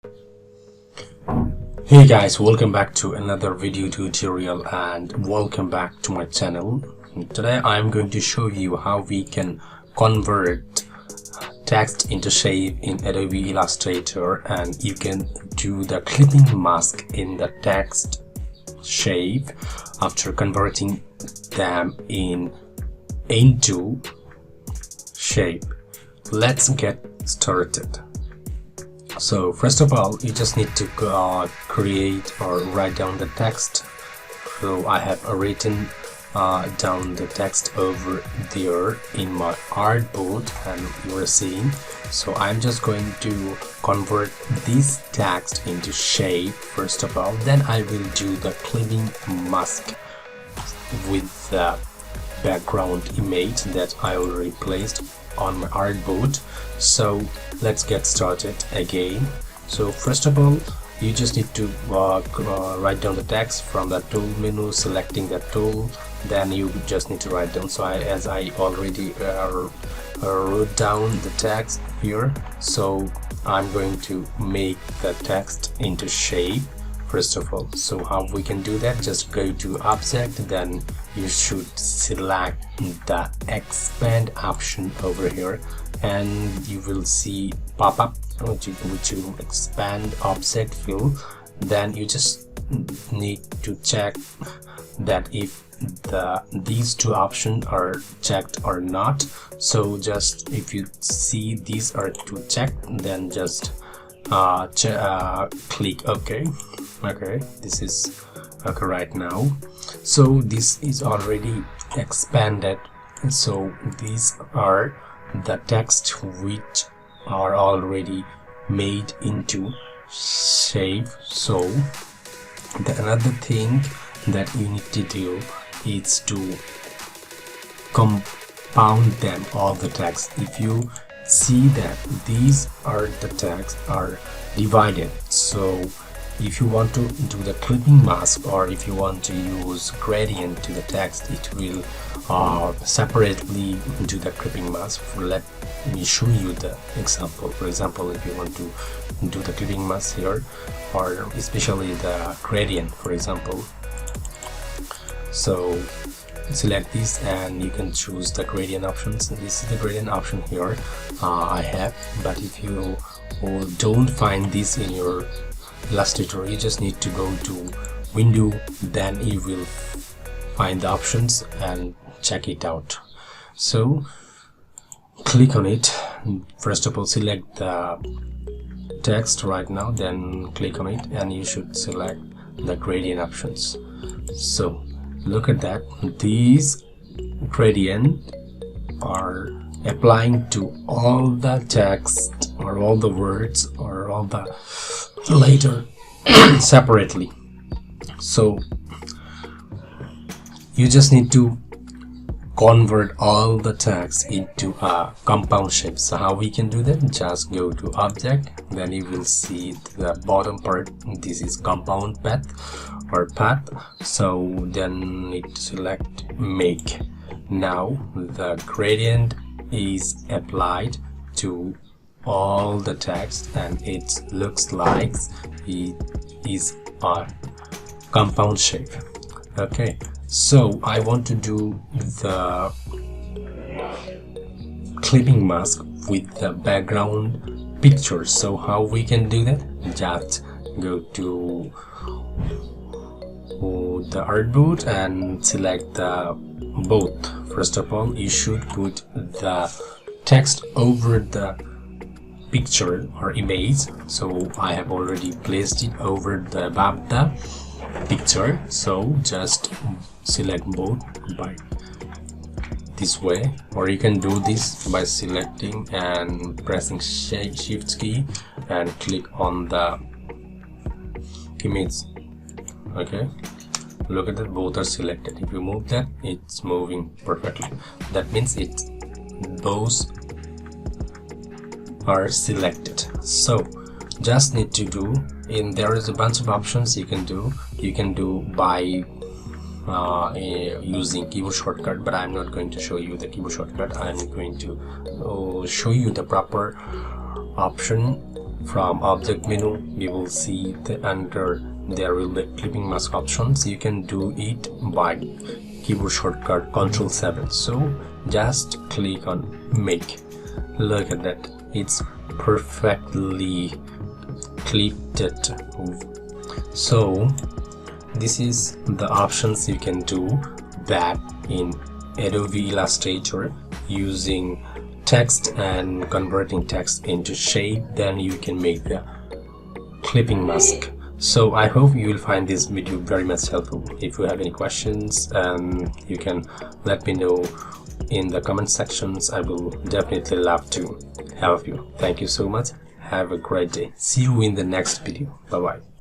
Hey guys, welcome back to another video tutorial and welcome back to my channel. Today I'm going to show you how we can convert text into shape in Adobe Illustrator, and you can do the clipping mask in the text shape after converting them into shape. Let's get started. So first of all, you just need to create or write down the text. So I have written down the text over there in my artboard, and you are seeing. So I'm just going to convert this text into shape first of all. Then I will do the clipping mask with the background image that I already placed on my artboard. So let's get started again. So first of all, you just need to write down the text from the tool menu, selecting that tool. Then you just need to write down. So as I already wrote down the text here, so I'm going to make the text into shape first of all. So how we can do that? Just go to object, then you should select the expand option over here, and you will see pop up which will expand object fill. Then you just need to check that if these two options are checked or not. So just if you see these are two checked, then just click OK. This is okay right now. So this is already expanded. So these are the text which are already made into shape. So another thing that you need to do is to compound them, all the text. If you see that these are the text are divided, so if you want to do the clipping mask or if you want to use gradient to the text, it will separately do the clipping mask. Let me show you the example. For example, if you want to do the clipping mask here, or especially the gradient, for example, so select this and you can choose the gradient options. This is the gradient option here I have, but if you don't find this in your Illustrator, you just need to go to window, then you will find the options and check it out. So click on it. First of all, select the text right now, then click on it and you should select the gradient options. So look at that, these gradient are applying to all the text or all the words or all the letter separately. So you just need to convert all the text into a compound shape. So how we can do that? Just go to object, then you will see the bottom part. This is compound path or path. So then need to select make. Now the gradient is applied to all the text and it looks like it is a compound shape. Okay, so I want to do the clipping mask with the background picture. So how we can do that? Just go to the artboard and select the both. First of all, you should put the text over the picture or image. So I have already placed it over the above the picture. So just select both by this way, or you can do this by selecting and pressing shift key and click on the image. Okay, look at that, both are selected. If you move that, it's moving perfectly. That means those are selected. So just need to do, and there is a bunch of options you can do. You can do by using keyboard shortcut, but I'm not going to show you the keyboard shortcut. I'm going to show you the proper option from object menu you will see that under there will be clipping mask options. You can do it by keyboard shortcut Ctrl+7. So just click on make. Look at that, it's perfectly clipped it. So this is the options you can do back in Adobe Illustrator using text and converting text into shape. Then you can make the clipping mask. So I hope you will find this video very much helpful. If you have any questions, you can let me know in the comment sections. I will definitely love to help you. Thank you so much. Have a great day. See you in the next video. Bye bye.